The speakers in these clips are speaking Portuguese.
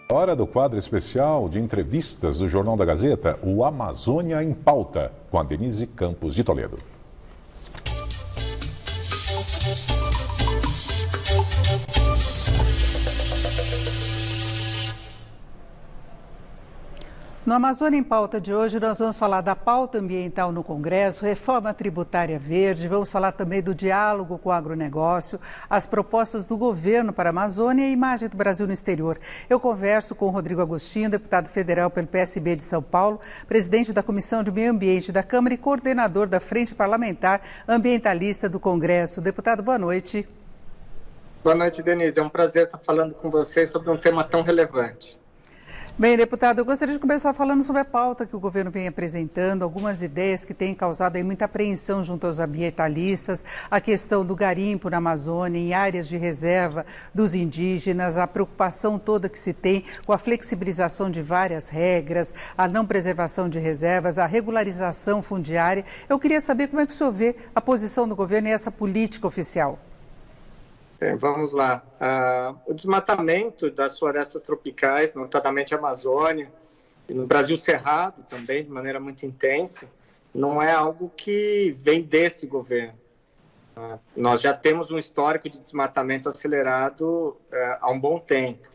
Hora do quadro especial de entrevistas do Jornal da Gazeta, o Amazônia em Pauta, com a Denise Campos de Toledo. No Amazônia em Pauta de hoje, nós vamos falar da pauta ambiental no Congresso, reforma tributária verde, vamos falar também do diálogo com o agronegócio, as propostas do governo para a Amazônia e a imagem do Brasil no exterior. Eu converso com o Rodrigo Agostinho, deputado federal pelo PSB de São Paulo, presidente da Comissão de Meio Ambiente da Câmara e coordenador da Frente Parlamentar Ambientalista do Congresso. Deputado, boa noite. Boa noite, Denise. É um prazer estar falando com vocês sobre um tema tão relevante. Bem, deputado, eu gostaria de começar falando sobre a pauta que o governo vem apresentando, algumas ideias que têm causado aí muita apreensão junto aos ambientalistas, a questão do garimpo na Amazônia, em áreas de reserva dos indígenas, a preocupação toda que se tem com a flexibilização de várias regras, a não preservação de reservas, a regularização fundiária. Eu queria saber como é que o senhor vê a posição do governo e essa política oficial. Bem, vamos lá. O desmatamento das florestas tropicais, notadamente a Amazônia, e no Brasil Cerrado também, de maneira muito intensa, não é algo que vem desse governo. Nós já temos um histórico de desmatamento acelerado há um bom tempo.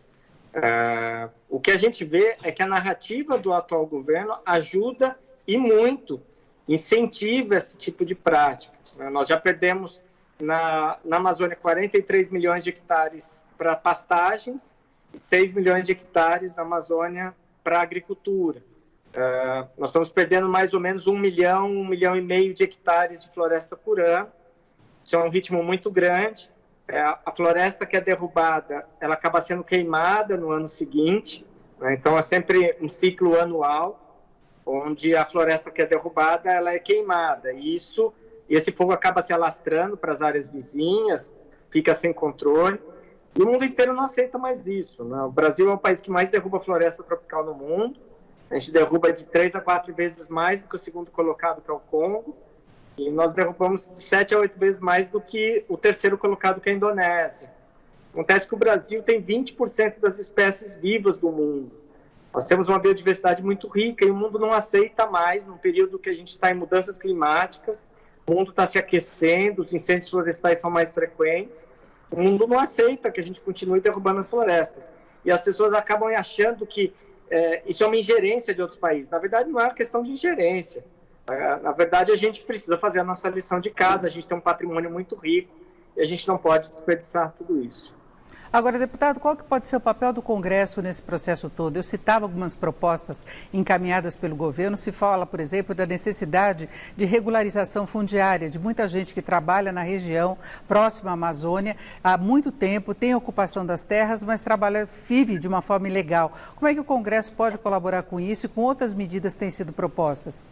O que a gente vê é que a narrativa do atual governo ajuda e muito incentiva esse tipo de prática. Nós já perdemos na Amazônia 43 milhões de hectares para pastagens e 6 milhões de hectares na Amazônia para agricultura. Nós estamos perdendo mais ou menos 1 milhão e meio de hectares de floresta por ano. Isso é um ritmo muito grande. A floresta que é derrubada, ela acaba sendo queimada no ano seguinte, né? Então é sempre um ciclo anual, onde a floresta que é derrubada, ela é queimada. E esse fogo acaba se alastrando para as áreas vizinhas, fica sem controle. E o mundo inteiro não aceita mais isso, né? O Brasil é o país que mais derruba floresta tropical no mundo. A gente derruba de 3 a 4 vezes mais do que o segundo colocado, que é o Congo. E nós derrubamos de 7 a 8 vezes mais do que o terceiro colocado, que é a Indonésia. Acontece que o Brasil tem 20% das espécies vivas do mundo. Nós temos uma biodiversidade muito rica e o mundo não aceita mais, num período que a gente está em mudanças climáticas, o mundo está se aquecendo, os incêndios florestais são mais frequentes. O mundo não aceita que a gente continue derrubando as florestas. E as pessoas acabam achando que isso é uma ingerência de outros países. Na verdade, não é uma questão de ingerência. Na verdade, a gente precisa fazer a nossa lição de casa. A gente tem um patrimônio muito rico e a gente não pode desperdiçar tudo isso. Agora, deputado, qual que pode ser o papel do Congresso nesse processo todo? Eu citava algumas propostas encaminhadas pelo governo. Se fala, por exemplo, da necessidade de regularização fundiária de muita gente que trabalha na região próxima à Amazônia há muito tempo, tem ocupação das terras, mas vive de uma forma ilegal. Como é que o Congresso pode colaborar com isso e com outras medidas que têm sido propostas?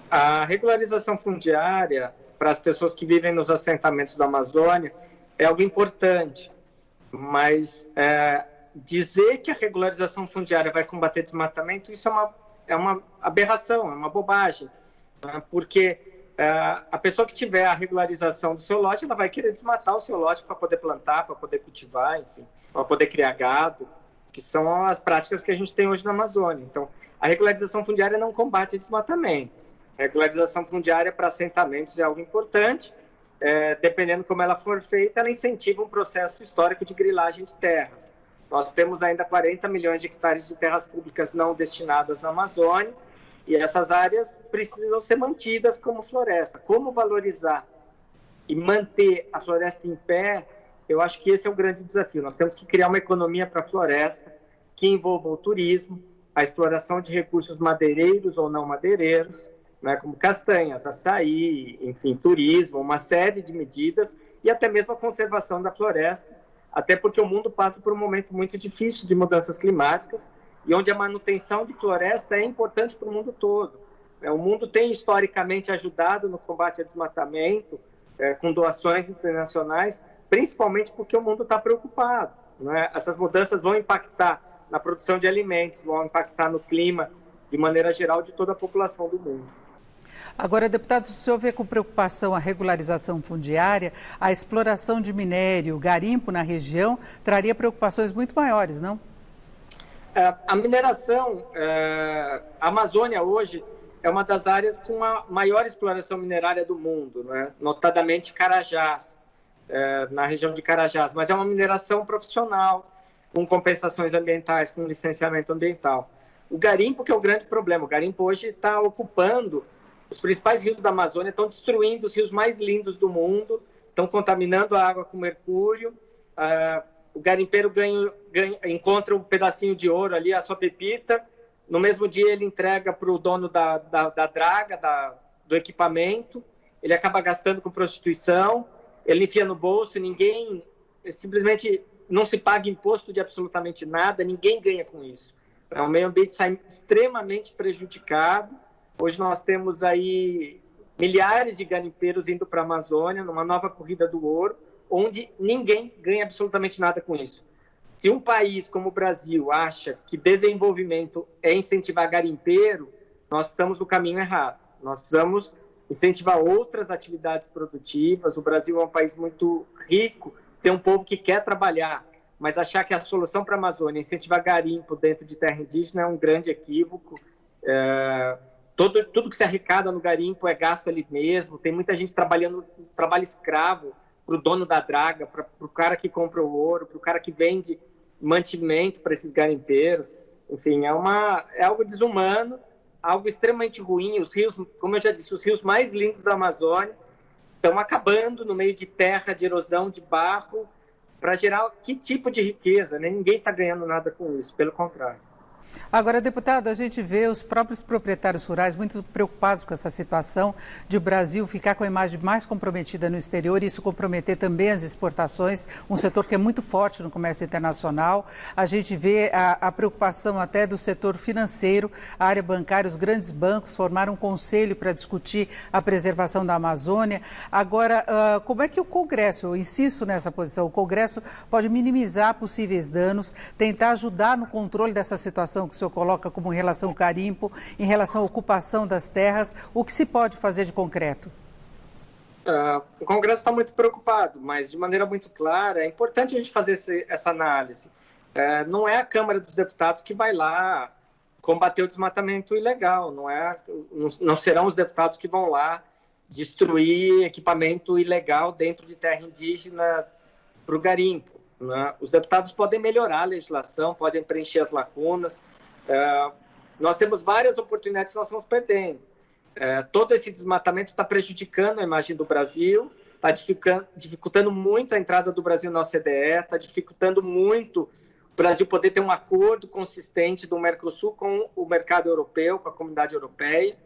A regularização fundiária para as pessoas que vivem nos assentamentos da Amazônia é algo importante. Mas dizer que a regularização fundiária vai combater desmatamento, isso é uma aberração, é uma bobagem. Né? Porque a pessoa que tiver a regularização do seu lote, ela vai querer desmatar o seu lote para poder plantar, para poder cultivar, enfim, para poder criar gado, que são as práticas que a gente tem hoje na Amazônia. Então, a regularização fundiária não combate desmatamento. A regularização fundiária para assentamentos é algo importante. Dependendo como ela for feita, ela incentiva um processo histórico de grilagem de terras. Nós temos ainda 40 milhões de hectares de terras públicas não destinadas na Amazônia e essas áreas precisam ser mantidas como floresta. Como valorizar e manter a floresta em pé, eu acho que esse é o grande desafio. Nós temos que criar uma economia para a floresta que envolva o turismo, a exploração de recursos madeireiros ou não madeireiros, né, como castanhas, açaí, enfim, turismo, uma série de medidas e até mesmo a conservação da floresta, até porque o mundo passa por um momento muito difícil de mudanças climáticas e onde a manutenção de floresta é importante para o mundo todo. O mundo tem historicamente ajudado no combate ao desmatamento, com doações internacionais, principalmente porque o mundo está preocupado. Né? Essas mudanças vão impactar na produção de alimentos, vão impactar no clima, de maneira geral, de toda a população do mundo. Agora, deputado, se o senhor vê com preocupação a regularização fundiária, a exploração de minério, garimpo na região, traria preocupações muito maiores, não? A mineração, a Amazônia hoje é uma das áreas com a maior exploração minerária do mundo, né? Notadamente Carajás, na região de Carajás, mas é uma mineração profissional, com compensações ambientais, com licenciamento ambiental. O garimpo que é o grande problema, o garimpo hoje está ocupando os principais rios da Amazônia, estão destruindo os rios mais lindos do mundo, estão contaminando a água com mercúrio, o garimpeiro encontra um pedacinho de ouro ali, a sua pepita, no mesmo dia ele entrega para o dono da draga, do equipamento, ele acaba gastando com prostituição, ele enfia no bolso, ninguém, simplesmente não se paga imposto de absolutamente nada, ninguém ganha com isso. O meio ambiente sai extremamente prejudicado. Hoje nós temos aí milhares de garimpeiros indo para a Amazônia, numa nova corrida do ouro, onde ninguém ganha absolutamente nada com isso. Se um país como o Brasil acha que desenvolvimento é incentivar garimpeiro, nós estamos no caminho errado. Nós precisamos incentivar outras atividades produtivas. O Brasil é um país muito rico, tem um povo que quer trabalhar, mas achar que a solução para a Amazônia é incentivar garimpo dentro de terra indígena é um grande equívoco. Tudo que se arrecada no garimpo é gasto ali mesmo. Tem muita gente trabalhando trabalho escravo para o dono da draga, para o cara que compra o ouro, para o cara que vende mantimento para esses garimpeiros. Enfim, é algo desumano, algo extremamente ruim. Os rios, como eu já disse, os rios mais lindos da Amazônia estão acabando no meio de terra, de erosão, de barro, para gerar que tipo de riqueza, né? Ninguém está ganhando nada com isso, pelo contrário. Agora, deputado, a gente vê os próprios proprietários rurais muito preocupados com essa situação de o Brasil ficar com a imagem mais comprometida no exterior e isso comprometer também as exportações, um setor que é muito forte no comércio internacional. A gente vê a preocupação até do setor financeiro, a área bancária, os grandes bancos formaram um conselho para discutir a preservação da Amazônia. Agora, como é que o Congresso, eu insisto nessa posição, o Congresso pode minimizar possíveis danos, tentar ajudar no controle dessa situação que o senhor coloca como em relação ao garimpo, em relação à ocupação das terras, o que se pode fazer de concreto? O Congresso está muito preocupado, mas de maneira muito clara, é importante a gente fazer essa análise. Não é a Câmara dos Deputados que vai lá combater o desmatamento ilegal, não serão os deputados que vão lá destruir equipamento ilegal dentro de terra indígena para o garimpo. Né? Os deputados podem melhorar a legislação, podem preencher as lacunas. Nós temos várias oportunidades que nós estamos perdendo. Todo esse desmatamento está prejudicando a imagem do Brasil, está dificultando muito a entrada do Brasil na OCDE, está dificultando muito o Brasil poder ter um acordo consistente do Mercosul com o mercado europeu, com a comunidade europeia.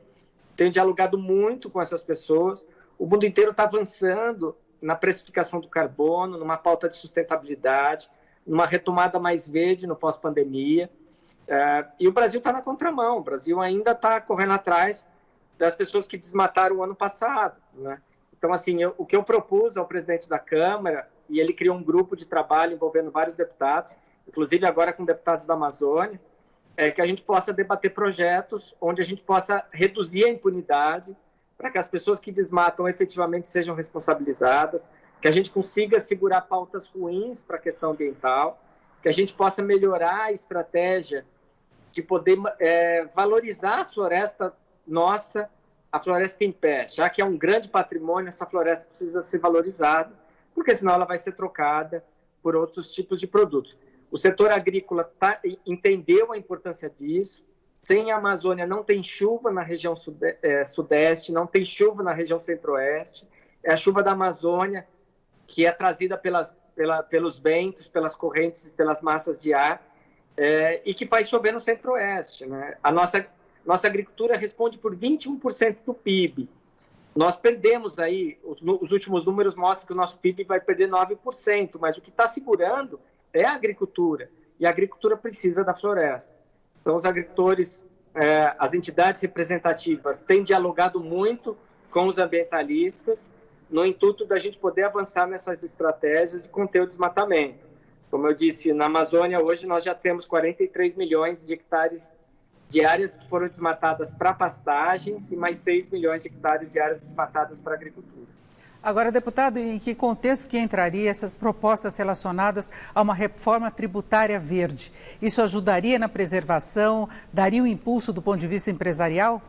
Tenho dialogado muito com essas pessoas. O mundo inteiro está avançando na precificação do carbono, numa pauta de sustentabilidade, numa retomada mais verde no pós-pandemia. E o Brasil está na contramão, o Brasil ainda está correndo atrás das pessoas que desmataram o ano passado. Né? Então, assim, o que eu propus ao presidente da Câmara, e ele criou um grupo de trabalho envolvendo vários deputados, inclusive agora com deputados da Amazônia, é que a gente possa debater projetos onde a gente possa reduzir a impunidade, para que as pessoas que desmatam efetivamente sejam responsabilizadas, que a gente consiga segurar pautas ruins para a questão ambiental, que a gente possa melhorar a estratégia de poder valorizar a floresta nossa, a floresta em pé. Já que é um grande patrimônio, essa floresta precisa ser valorizada, porque senão ela vai ser trocada por outros tipos de produtos. O setor agrícola entendeu a importância disso. Sem a Amazônia não tem chuva na região sudeste, não tem chuva na região centro-oeste. É a chuva da Amazônia que é trazida pelos ventos, pelas correntes e pelas massas de ar e que faz chover no centro-oeste. Né? A nossa agricultura responde por 21% do PIB. Nós perdemos aí, os últimos números mostram que o nosso PIB vai perder 9%, mas o que está segurando é a agricultura, e a agricultura precisa da floresta. Então, os agricultores, as entidades representativas têm dialogado muito com os ambientalistas no intuito da gente poder avançar nessas estratégias e conter o desmatamento. Como eu disse, na Amazônia, hoje nós já temos 43 milhões de hectares de áreas que foram desmatadas para pastagens e mais 6 milhões de hectares de áreas desmatadas para agricultura. Agora, deputado, em que contexto que entraria essas propostas relacionadas a uma reforma tributária verde? Isso ajudaria na preservação, daria um impulso do ponto de vista empresarial?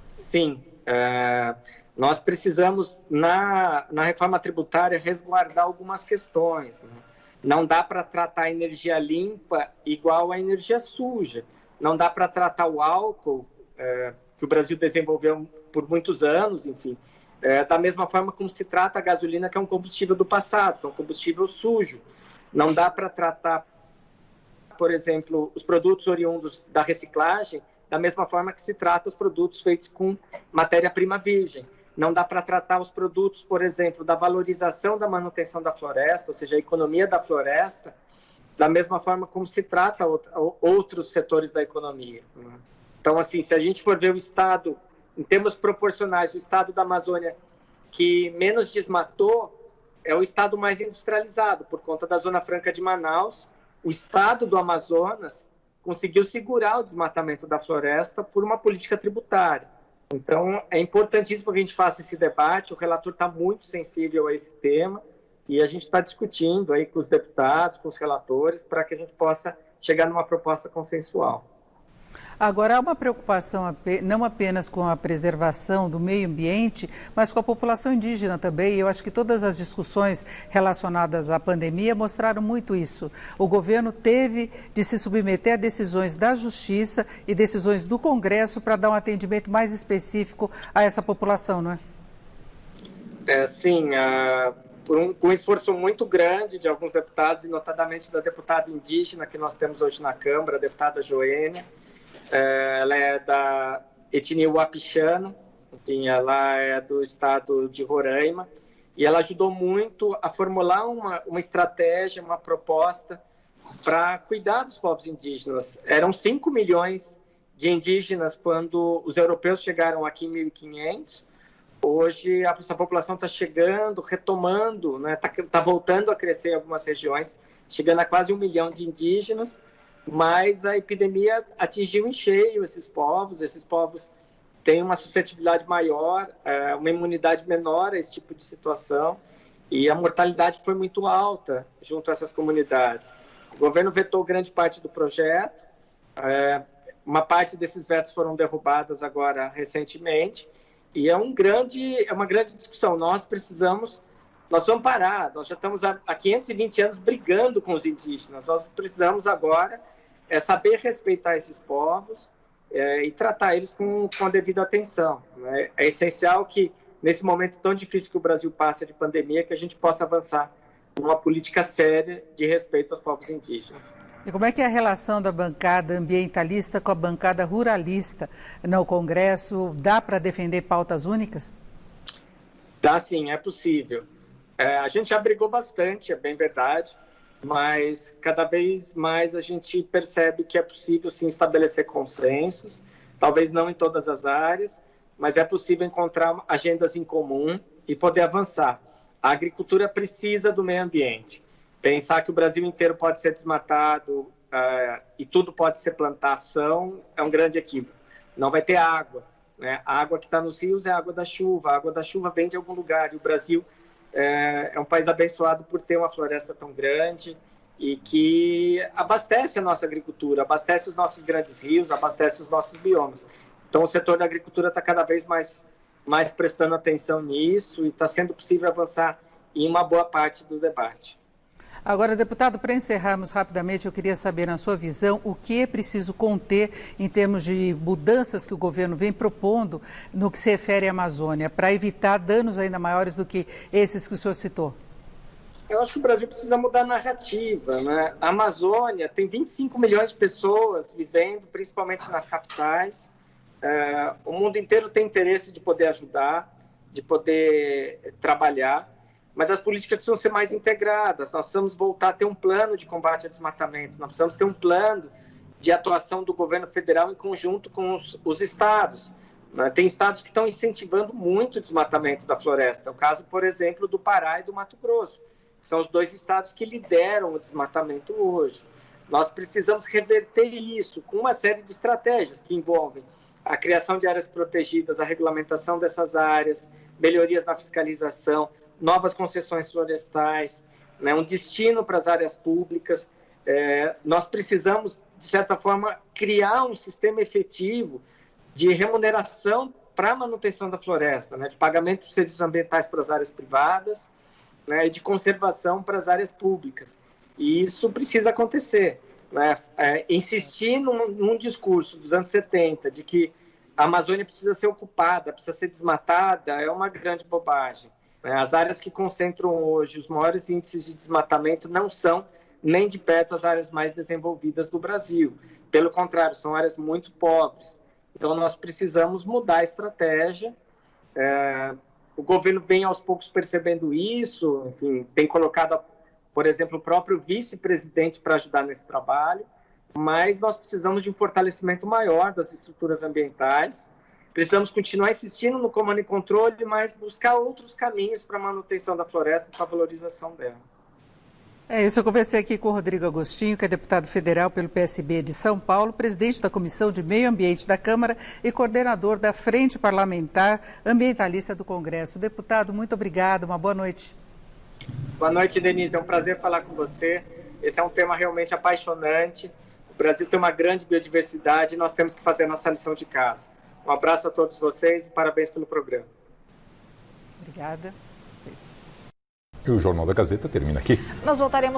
Sim, nós precisamos, na reforma tributária, resguardar algumas questões, né? Não dá para tratar a energia limpa igual a energia suja. Não dá para tratar o álcool, que o Brasil desenvolveu por muitos anos, enfim, da mesma forma como se trata a gasolina, que é um combustível do passado, que é um combustível sujo. Não dá para tratar, por exemplo, os produtos oriundos da reciclagem da mesma forma que se trata os produtos feitos com matéria-prima virgem. Não dá para tratar os produtos, por exemplo, da valorização da manutenção da floresta, ou seja, a economia da floresta, da mesma forma como se trata outros setores da economia. Então, assim, se a gente for ver o estado, em termos proporcionais, o estado da Amazônia que menos desmatou é o estado mais industrializado, por conta da Zona Franca de Manaus. O estado do Amazonas conseguiu segurar o desmatamento da floresta por uma política tributária. Então, é importantíssimo que a gente faça esse debate. O relator está muito sensível a esse tema e a gente está discutindo aí com os deputados, com os relatores, para que a gente possa chegar numa proposta consensual. Agora, há uma preocupação não apenas com a preservação do meio ambiente, mas com a população indígena também. Eu acho que todas as discussões relacionadas à pandemia mostraram muito isso. O governo teve de se submeter a decisões da Justiça e decisões do Congresso para dar um atendimento mais específico a essa população, não é? Sim, com um esforço muito grande de alguns deputados, e notadamente da deputada indígena que nós temos hoje na Câmara, a deputada Joênia. Ela é da etnia Uapixana, enfim, ela é do estado de Roraima, e ela ajudou muito a formular uma estratégia, uma proposta para cuidar dos povos indígenas. Eram 5 milhões de indígenas quando os europeus chegaram aqui em 1500. Hoje essa população está chegando, retomando, né? Tá voltando a crescer em algumas regiões, chegando a quase 1 milhão de indígenas. Mas a epidemia atingiu em cheio esses povos têm uma suscetibilidade maior, uma imunidade menor a esse tipo de situação, e a mortalidade foi muito alta junto a essas comunidades. O governo vetou grande parte do projeto, uma parte desses vetos foram derrubadas agora recentemente, e é uma grande discussão. Nós vamos parar, nós já estamos há 520 anos brigando com os indígenas, nós precisamos agora saber respeitar esses povos e tratar eles com a devida atenção. Né? É essencial que, nesse momento tão difícil que o Brasil passa de pandemia, que a gente possa avançar numa política séria de respeito aos povos indígenas. E como é que é a relação da bancada ambientalista com a bancada ruralista no Congresso? Dá para defender pautas únicas? Dá sim, é possível. A gente já brigou bastante, é bem verdade, mas cada vez mais a gente percebe que é possível sim estabelecer consensos, talvez não em todas as áreas, mas é possível encontrar agendas em comum e poder avançar. A agricultura precisa do meio ambiente. Pensar que o Brasil inteiro pode ser desmatado e tudo pode ser plantação é um grande equívoco. Não vai ter água, né? A água que está nos rios é a água da chuva. A água da chuva vem de algum lugar e o Brasil é um país abençoado por ter uma floresta tão grande e que abastece a nossa agricultura, abastece os nossos grandes rios, abastece os nossos biomas. Então, o setor da agricultura está cada vez mais prestando atenção nisso e está sendo possível avançar em uma boa parte do debate. Agora, deputado, para encerrarmos rapidamente, eu queria saber, na sua visão, o que é preciso conter em termos de mudanças que o governo vem propondo no que se refere à Amazônia, para evitar danos ainda maiores do que esses que o senhor citou? Eu acho que o Brasil precisa mudar a narrativa, né? A Amazônia tem 25 milhões de pessoas vivendo, principalmente nas capitais. O mundo inteiro tem interesse de poder ajudar, de poder trabalhar, mas as políticas precisam ser mais integradas. Nós precisamos voltar a ter um plano de combate ao desmatamento, nós precisamos ter um plano de atuação do governo federal em conjunto com os estados. Tem estados que estão incentivando muito o desmatamento da floresta. É o caso, por exemplo, do Pará e do Mato Grosso, que são os 2 estados que lideram o desmatamento hoje. Nós precisamos reverter isso com uma série de estratégias que envolvem a criação de áreas protegidas, a regulamentação dessas áreas, melhorias na fiscalização, novas concessões florestais, né, um destino para as áreas públicas. Nós precisamos, de certa forma, criar um sistema efetivo de remuneração para a manutenção da floresta, né, de pagamento de serviços ambientais para as áreas privadas, né, e de conservação para as áreas públicas. E isso precisa acontecer. Né? Insistir num discurso dos anos 70 de que a Amazônia precisa ser ocupada, precisa ser desmatada, é uma grande bobagem. Né? As áreas que concentram hoje os maiores índices de desmatamento não são nem de perto as áreas mais desenvolvidas do Brasil. Pelo contrário, são áreas muito pobres. Então, nós precisamos mudar a estratégia. O governo vem aos poucos percebendo isso, enfim, tem colocado, por exemplo, o próprio vice-presidente para ajudar nesse trabalho, mas nós precisamos de um fortalecimento maior das estruturas ambientais, precisamos continuar insistindo no comando e controle, mas buscar outros caminhos para a manutenção da floresta e para a valorização dela. Isso, eu conversei aqui com o Rodrigo Agostinho, que é deputado federal pelo PSB de São Paulo, presidente da Comissão de Meio Ambiente da Câmara e coordenador da Frente Parlamentar Ambientalista do Congresso. Deputado, muito obrigado, uma boa noite. Boa noite, Denise, é um prazer falar com você. Esse é um tema realmente apaixonante. O Brasil tem uma grande biodiversidade e nós temos que fazer a nossa lição de casa. Um abraço a todos vocês e parabéns pelo programa. Obrigada. E o Jornal da Gazeta termina aqui. Nós voltaremos